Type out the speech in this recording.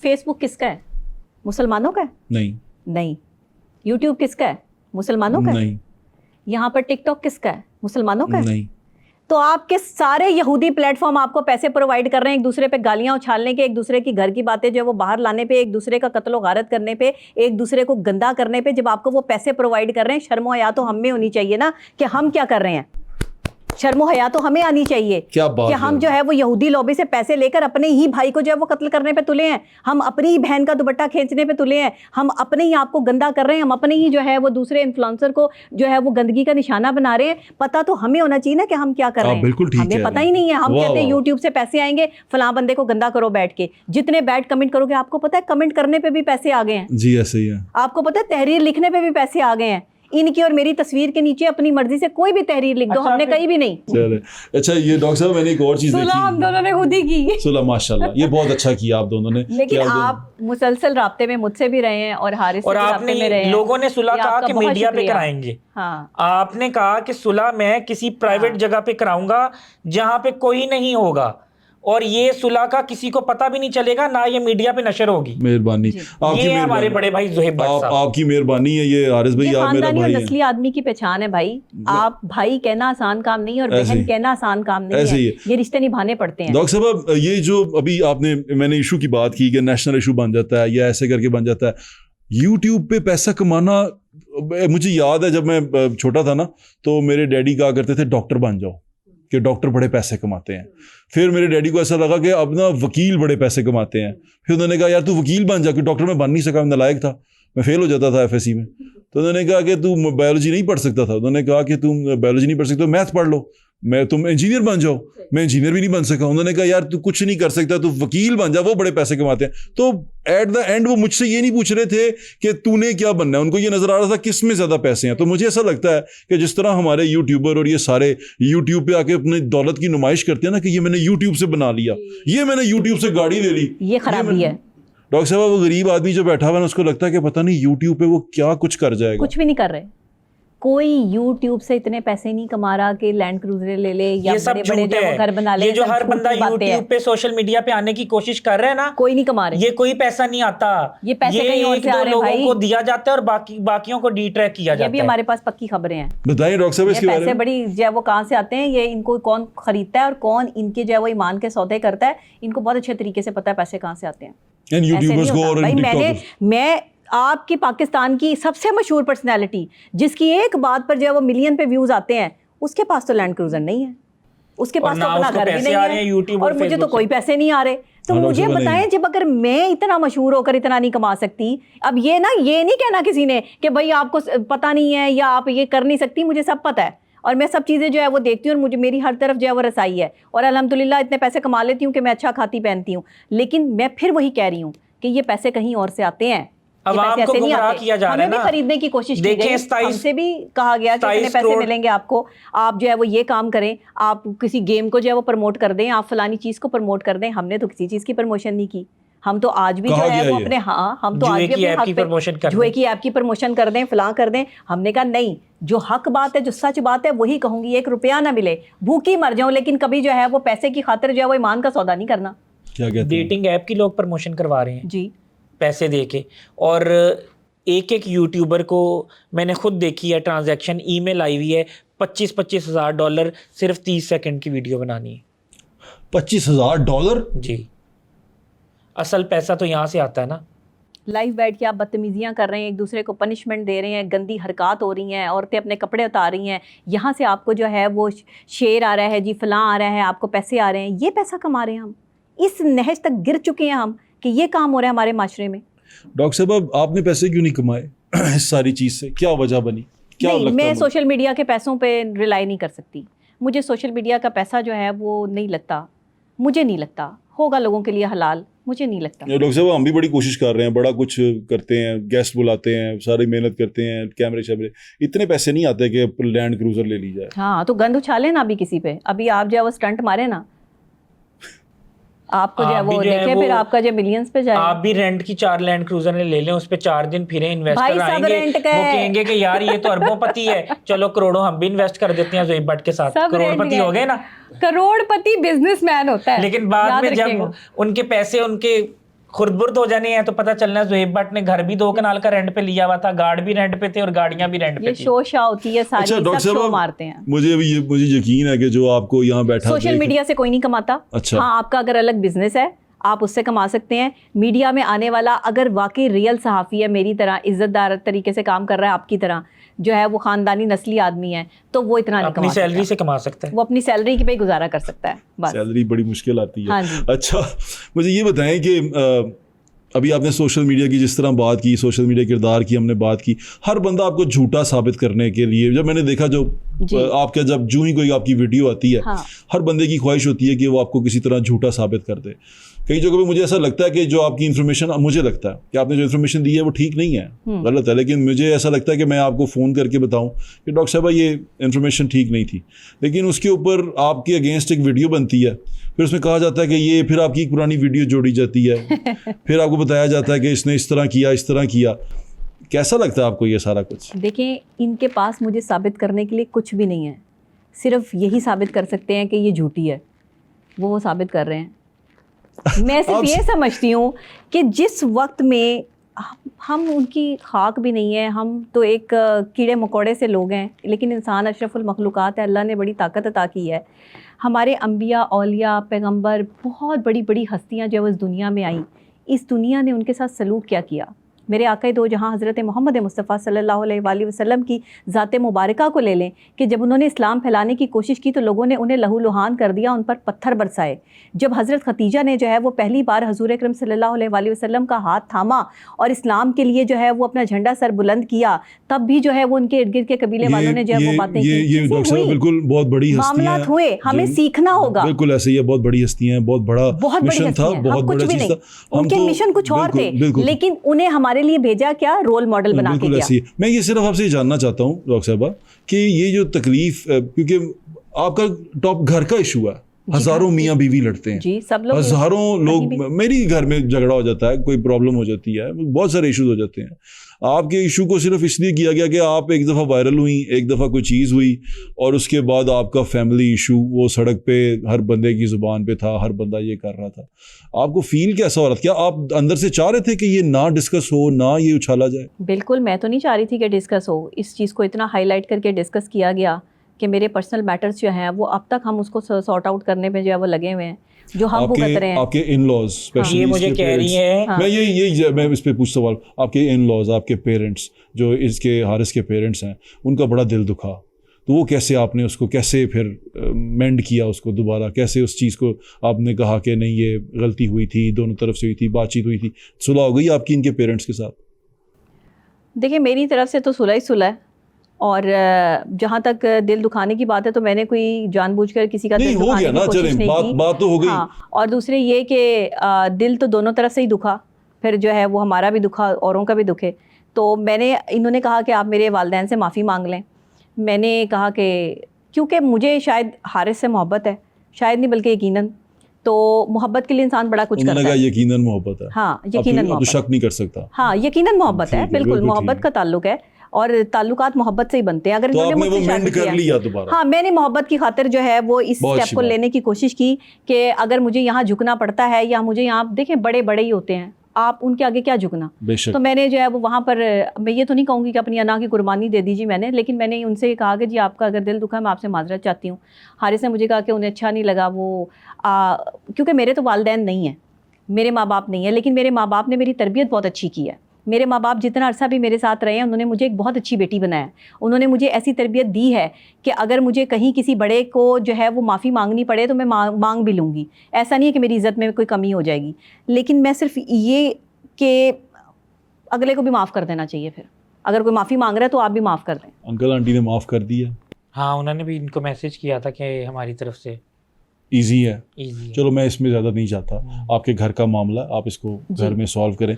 Facebook किसका है? मुसलमानों का है? नहीं. यूट्यूब किसका है? मुसलमानों का है? नहीं. यहाँ पर टिकटॉक किसका है? मुसलमानों का है? नहीं. तो आपके सारे यहूदी प्लेटफॉर्म आपको पैसे प्रोवाइड कर रहे हैं एक दूसरे पे गालियां उछालने के, एक दूसरे की घर की बातें जो है वो बाहर लाने पे, एक दूसरे का कत्ल गारत करने पे, एक दूसरे को गंदा करने पे. जब आपको वो पैसे प्रोवाइड कर रहे हैं, शर्म हया तो हम में होनी चाहिए ना कि हम क्या कर रहे हैं. शर्म हया तो हमें आनी चाहिए कि हम जो है वो यहूदी लॉबी से पैसे लेकर अपने ही भाई को जो है वो कत्ल करने पे तुले हैं, हम अपनी ही बहन का दुपट्टा खींचने पे तुले हैं, हम अपने ही आप को गंदा कर रहे हैं, हम अपने ही जो है वो दूसरे इन्फ्लुएंसर को जो है वो गंदगी का निशाना बना रहे हैं. पता तो हमें होना चाहिए ना कि हम क्या कर रहे हैं. हमें पता ही नहीं है. हम कहते हैं यूट्यूब से पैसे आएंगे, फलां बंदे को गंदा करो बैठ के. जितने बैड कमेंट करोगे, आपको पता है कमेंट करने पे भी पैसे आ गए हैं. जी ऐसे ही है. आपको पता है तहरीर लिखने पे भी पैसे आ गए हैं. इनकी और मेरी तस्वीर के नीचे अपनी मर्जी से कोई भी तहरीर लिख दो, हमने कहीं भी नहीं. चले. अच्छा ये डॉक्टर साहब मैंने एक और चीज देखी. हम दोनों ने खुद ही की. सुलह माशाल्लाह, ये बहुत अच्छा किया आप दोनों ने. लेकिन आप मुसलसल राब्ते में मुझसे भी रहे हैं और हारिस से भी राब्ते में रहे हैं. लोगों ने सुलह कहा कि मीडिया पे कराएंगे. हाँ. आपने कहा कि सुलह मैं किसी प्राइवेट जगह पे कराऊंगा जहां पे कोई नहीं होगा, और ये सुलह का किसी को पता भी नहीं चलेगा, ना ये मीडिया पे नशर होगी. मेहरबानी आपकी. ये हमारे बड़े भाई ज़ुहैब भट्ट साहब, आपकी मेहरबानी है. ये हारिस भाई आप मेरा भाई है. नस्ली आदमी की पहचान है भाई. आप भाई कहना आसान काम नहीं और बहन कहना आसान काम नहीं है. ये रिश्ते निभाने पड़ते हैं. डॉक्टर साहब ये जो अभी मैंने इशू की बात की कि नेशनल इशू बन जाता है या ऐसे करके बन जाता है, यूट्यूब पे पैसा कमाना. मुझे याद है जब मैं छोटा था ना, तो मेरे डैडी कहा करते थे डॉक्टर बन जाओ, कि डॉक्टर बड़े पैसे कमाते हैं. फिर मेरे डैडी को ऐसा लगा कि अब ना वकील बड़े पैसे कमाते हैं. फिर उन्होंने कहा यार तू वकील बन जा, क्योंकि डॉक्टर मैं बन नहीं सका, मैं नालायक था, मैं फेल हो जाता था एफएससी में. तो उन्होंने कहा कि तू बायोलॉजी नहीं पढ़ सकता था, उन्होंने कहा कि तुम बायोलॉजी नहीं पढ़ सकते, मैथ पढ़ लो, तुम इंजीनियर बन जाओ. मैं इंजीनियर भी नहीं बन सका. उन्होंने कहा यार तू कुछ नहीं कर सकता, तू वकील बन जा, वो बड़े पैसे कमाते हैं. तो एट द एंड वो मुझसे ये नहीं पूछ रहे थे कि तूने क्या बनना है, उनको ये नजर आ रहा था किस में ज्यादा पैसे हैं. तो मुझे ऐसा लगता है कि जिस तरह हमारे यूट्यूबर और ये सारे यूट्यूब पे आके अपनी दौलत की नुमाइश करते हैं ना, कि ये मैंने यूट्यूब से बना लिया, ये मैंने यूट्यूब से गाड़ी ले ली, ये खराबी है. डॉक्टर साहब वो गरीब आदमी जो बैठा हुआ है उसको लगता है कि पता नहीं यूट्यूब पे वो क्या कुछ कर जाएगा. कुछ भी नहीं कर रहे. कोई यूट्यूब से इतने पैसे नहीं कमा रहा कि लैंड क्रूजर ले ले या बड़े बड़े घर बना ले. ये जो हर बंदा यूट्यूब पे सोशल मीडिया पे आने की कोशिश कर रहे हैं ना, कोई नहीं कमा रहे. ये कोई पैसा नहीं आता. ये पैसे कहीं और से आ रहे हैं भाई. लोगों को दिया जाता है और बाकियों को डिट्रैक किया जाता है. ये भी हमारे पास पक्की खबरें हैं. बताइए डॉक्टर साहब इसके बारे में. पैसे बड़ी जो है वो कहाँ से आते हैं, ये इनको कौन खरीदता है और कौन इनके जो है वो ईमान के सौदे करता है, इनको बहुत अच्छे तरीके से पता है पैसे कहाँ से आते हैं. यूट्यूबर्स को और मैं आपकी पाकिस्तान की सबसे मशहूर पर्सनैलिटी जिसकी एक बात पर जो है वो मिलियन पे व्यूज आते हैं, उसके पास तो लैंड क्रूजर नहीं है, उसके पास तो अपना घर भी नहीं है, और मुझे तो कोई पैसे नहीं आ रहे. तो मुझे बताएं, जब अगर मैं इतना मशहूर होकर इतना नहीं कमा सकती, अब ये नहीं कहना किसी ने कि भाई आपको पता नहीं है या आप ये कर नहीं सकती, मुझे सब पता है और मैं सब चीज़ें जो है वो देखती हूँ और मुझे मेरी हर तरफ जो है वो रसाई है और अल्हम्दुलिल्लाह इतने पैसे कमा लेती हूँ कि मैं अच्छा खाती पहनती हूँ. लेकिन मैं फिर वही कह रही हूँ कि ये पैसे कहीं और से आते हैं. अब आपको गुमराह किया जा रहा है ना. हमें खरीदने की कोशिश की गई, हमसे भी कहा गया कि इतने पैसे मिलेंगे आपको, आप जो है वो ये काम करें, आप किसी गेम को जो है वो प्रमोट कर दें, आप फलानी चीज़ को प्रमोट कर दें. हमने तो किसी चीज़ की प्रमोशन नहीं की. हम तो आज भी जो है वो अपने हम तो आज भी अपने हक पे जुए की ऐप की प्रमोशन कर दें, फलां कर दें. हमने कहा नहीं, जो हक बात है, जो सच बात है वही कहूँगी. 1 रुपया ना मिले, भूखी मर जाऊँ, लेकिन कभी जो है वो पैसे की खातिर जो है वो ईमान का सौदा नहीं करना. डेटिंग ऐप की लोग प्रमोशन करवा रहे हैं जी पैसे दे के, और एक यूट्यूबर को मैंने खुद देखी है ट्रांजैक्शन, ईमेल आई हुई है $25,000 सिर्फ 30 सेकंड की वीडियो बनानी है. $25,000 जी. असल पैसा तो यहाँ से आता है ना. लाइव बैठ के आप बदतमीजियाँ कर रहे हैं, एक दूसरे को पनिशमेंट दे रहे हैं, गंदी हरकत हो रही हैं, औरतें अपने कपड़े उतार रही हैं, यहाँ से आपको जो है वो शेर आ रहा है जी, फलां आ रहा है, आपको पैसे आ रहे हैं, ये पैसा कमा रहे हैं. हम इस नहज तक गिर चुके हैं हम कि ये काम हो रहा है हमारे माशरे में. डॉक्टर साहब आपने पैसे क्यों नहीं कमाए इस सारी चीज़ से, क्या वजह बनी? क्या नहीं, मैं सोशल मीडिया के पैसों पे रिलाई नहीं कर सकती. मुझे सोशल मीडिया का पैसा जो है वो नहीं लगता, मुझे नहीं लगता होगा लोगों के लिए हलाल, मुझे नहीं लगता. डॉक्टर साहब हम भी बड़ी कोशिश कर रहे हैं, बड़ा कुछ करते हैं, गेस्ट बुलाते हैं, सारी मेहनत करते हैं, कैमरे शैमरे, इतने पैसे नहीं आते कि लैंड क्रूजर ले ली जाए. हाँ तो गंद उछाले ना अभी किसी पे, अभी आप जो है वो स्टंट मारे ना, आपको जो है वो देखे, फिर आपका जो मिलियंस पे जाए. आप भी रेंट की 4 लैंड क्रूजर ले लें, उस पे 4 दिन फिरे, इन्वेस्टर आएंगे, वो कहेंगे कि यार ये तो अरबोंपति है, चलो करोड़ों हम भी इन्वेस्ट कर देते हैं ज़ुहैब भट्ट के साथ. करोड़पति हो गए ना. करोड़पति बिजनेसमैन होता है, लेकिन बाद में जब उनके पैसे उनके खुर्द-बुर्द हो जाने हैं तो पता चलना है ज़ुहैब भट्ट ने घर भी 2 कनाल का रेंट पे लिया हुआ था, गार्ड भी रेंट पे थे और गाड़ियां भी रेंट पे ये थी। शो शा होती है सारी, अच्छा, सब डॉक्टर शो साहब, मारते हैं। मुझे यकीन है कि जो आपको यहाँ बैठा सोशल मीडिया से कोई नहीं कमाता। अच्छा। हाँ, आपका अगर अलग बिजनेस है आप उससे कमा सकते हैं। मीडिया में आने वाला अगर वाकई रियल सहाफ़ी है, मेरी तरह इज्जतदार तरीके से काम कर रहा है, आपकी तरह जो है वो ख़ानदानी नस्ली आदमी है, तो वो इतना नहीं अपनी कमा सकता। सैलरी से कमा सकता है, वो अपनी सैलरी पे गुजारा कर सकता है बस। सैलरी बड़ी मुश्किल आती है। हाँ जी। अच्छा, मुझे ये बताएं कि अभी आपने सोशल मीडिया की जिस तरह बात की, सोशल मीडिया किरदार की हमने बात की, हर बंदा आपको झूठा साबित करने के लिए, जब मैंने देखा जो आपका जब जूं ही कोई आपकी वीडियो आती है, हाँ। हर बंदे की ख्वाहिश होती है कि वो आपको किसी तरह झूठा साबित कर दे। कई जगहों पे मुझे ऐसा लगता है कि जो आपकी इन्फॉर्मेशन, मुझे लगता है कि आपने जो इन्फॉर्मेशन दी है वो ठीक नहीं है, गलत है, लेकिन मुझे ऐसा लगता है कि मैं आपको फ़ोन करके बताऊं कि डॉक्टर साहब ये इन्फॉर्मेशन ठीक नहीं थी, लेकिन उसके ऊपर आपके अगेंस्ट एक वीडियो बनती है, फिर उसमें कहा जाता है कि ये, फिर आपकी एक पुरानी वीडियो जोड़ी जाती है, फिर आपको बताया जाता है कि इसने इस तरह किया, इस तरह किया। कैसा लगता है आपको ये सारा कुछ? देखिए, इनके पास मुझे साबित करने के लिए कुछ भी नहीं है, सिर्फ यही साबित कर सकते हैं कि ये झूठी है, वो साबित कर रहे हैं। मैं सिर्फ ये समझती हूँ कि जिस वक्त में हम उनकी खाक भी नहीं है, हम तो एक कीड़े मकोड़े से लोग हैं, लेकिन इंसान अशरफुल मखलूक़ात है, अल्लाह ने बड़ी ताकत अता की है। हमारे अंबिया, औलिया, पैगंबर, बहुत बड़ी बड़ी हस्तियाँ जो इस दुनिया में आई, इस दुनिया ने उनके साथ सलूक क्या किया। मेरे आक़ा दो जहाँ हज़रत मोहम्मद मुस्तफ़ा सल्लल्लाहु अलैहि वसल्लम की ज़ात मुबारका को ले लें कि जब उन्होंने इस्लाम फैलाने की कोशिश की तो लोगों ने उन्हें लहू लुहान कर दिया, उन पर पत्थर बरसाए। जब हज़रत खतीजा ने जो है वो पहली बार हज़ूर अकरम सल्लल्लाहु अलैहि वसल्लम का हाथ थामा और इस्लाम के लिए जो है वो अपना झंडा सर बुलंद किया, तब भी जो है वो उनके इर्द गिर्द के कबीले वालों ने जो है वो बातें की। ये डॉक्टर साहब बिल्कुल बहुत बड़ी हस्तियां मामलात हुए, हमें सीखना होगा। बिल्कुल ऐसे ही है, बहुत बड़ी हस्तियां हैं, बहुत बड़ा मिशन था, बहुत बड़ा चीज था। उनके मिशन कुछ और थे, लेकिन उन्हें हमारे लिए भेजा क्या, रोल मॉडल बना के बिल्कुल ऐसे ही। मैं ये सिर्फ आपसे जानना चाहता हूँ डॉक्टर साहबा कि ये जो तकलीफ, क्योंकि आपका टॉप घर का इशू है, हजारों मियाँ बीवी लड़ते हैं जी, सब लोग, हजारों लोग, मेरी घर में झगड़ा हो जाता है, कोई प्रॉब्लम हो जाती है, बहुत सारे इश्यूज हो जाते हैं। आपके इशू को सिर्फ इसलिए किया गया कि आप एक दफ़ा वायरल हुई, एक दफ़ा कोई चीज़ हुई और उसके बाद आपका फैमिली इशू वो सड़क पे हर बंदे की ज़ुबान पे था, हर बंदा ये कर रहा था। आपको फील कैसा हो रहा था? क्या आप अंदर से चाह रहे थे कि ये ना डिस्कस हो, ना ये उछाला जाए? बिल्कुल, मैं तो नहीं चाह रही थी कि डिस्कस हो। इस चीज़ को इतना हाईलाइट करके डिस्कस किया गया कि मेरे पर्सनल मैटर्स जो हैं वो अब तक हम उसको सॉर्ट आउट करने में जो है वो लगे हुए हैं, जो हम भुगत रहे हैं। आपके इन लॉज स्पेशली, ये मुझे कह रही है, मैं इस पे पूछ सवाल, आपके इन लॉज, आपके पेरेंट्स जो इसके हारिस के पेरेंट्स हैं, उनका बड़ा दिल दुखा, तो वो कैसे आपने उसको कैसे फिर मेंड किया, उसको दोबारा कैसे उस चीज़ को आपने कहा कि नहीं ये गलती हुई थी, दोनों तरफ से हुई थी, बातचीत हुई थी, सुलह हो गई आपकी इनके पेरेंट्स के साथ? देखिए, मेरी तरफ से तो सुलह ही सुलह है, और जहाँ तक दिल दुखाने की बात है तो मैंने कोई जानबूझकर किसी का दिल दुखाने की कोशिश नहीं की। बात तो हो गई। हाँ, और दूसरे ये कि दिल तो दोनों तरफ से ही दुखा, फिर जो है वो हमारा भी दुखा, औरों का भी दुखे। तो इन्होंने कहा कि आप मेरे वालिदैन से माफ़ी मांग लें। मैंने कहा कि क्योंकि मुझे शायद हारिस से मोहब्बत है, शायद नहीं बल्कि यकीनन, तो मोहब्बत के लिए इंसान बड़ा कुछ करता है। यकीनन मोहब्बत है। हाँ, यकीनन मोहब्बत, शक नहीं कर सकता। हाँ, यकीनन मोहब्बत है, बिल्कुल मोहब्बत का ताल्लुक है और ताल्लुकात मोहब्बत से ही बनते हैं। अगर तो इन्होंने मुझसे शादी कर लिया दोबारा। हाँ, मैंने मोहब्बत की खातिर जो है वो इस स्टेप को लेने की कोशिश की कि अगर मुझे यहाँ झुकना पड़ता है या मुझे यहाँ, देखें बड़े बड़े ही होते हैं, आप उनके आगे क्या झुकना। तो मैंने जो है वो वहाँ पर, मैं ये तो नहीं कहूँगी कि अपनी अना की कुर्बानी दे दीजिए मैंने, लेकिन मैंने उनसे कहा कि जी आपका अगर दिल दुखा, मैं आपसे माजरत चाहती हूँ। हारिस ने मुझे कहा कि उन्हें अच्छा नहीं लगा वो, क्योंकि मेरे तो वालिदैन नहीं हैं, मेरे माँ बाप नहीं है, लेकिन मेरे माँ बाप ने मेरी तरबियत बहुत अच्छी की है। मेरे माँ बाप जितना अरसा भी मेरे साथ रहे हैं, उन्होंने मुझे एक बहुत अच्छी बेटी बनाया। उन्होंने मुझे ऐसी तरबियत दी है कि अगर मुझे कहीं किसी बड़े को जो है वो माफ़ी मांगनी पड़े तो मैं मांग भी लूँगी। ऐसा नहीं है कि मेरी इज़्ज़त में कोई कमी हो जाएगी, लेकिन मैं सिर्फ ये कि अगले को भी माफ़ कर देना चाहिए। फिर अगर कोई माफ़ी मांग रहा है तो आप भी माफ़ कर दें। अंकल आंटी ने माफ़ कर दिया? हाँ, उन्होंने भी इनको मैसेज किया था कि हमारी तरफ से ईजी है। चलो मैं इसमें ज़्यादा नहीं चाहता, आपके घर का मामला, आप इसको घर में सॉल्व करें।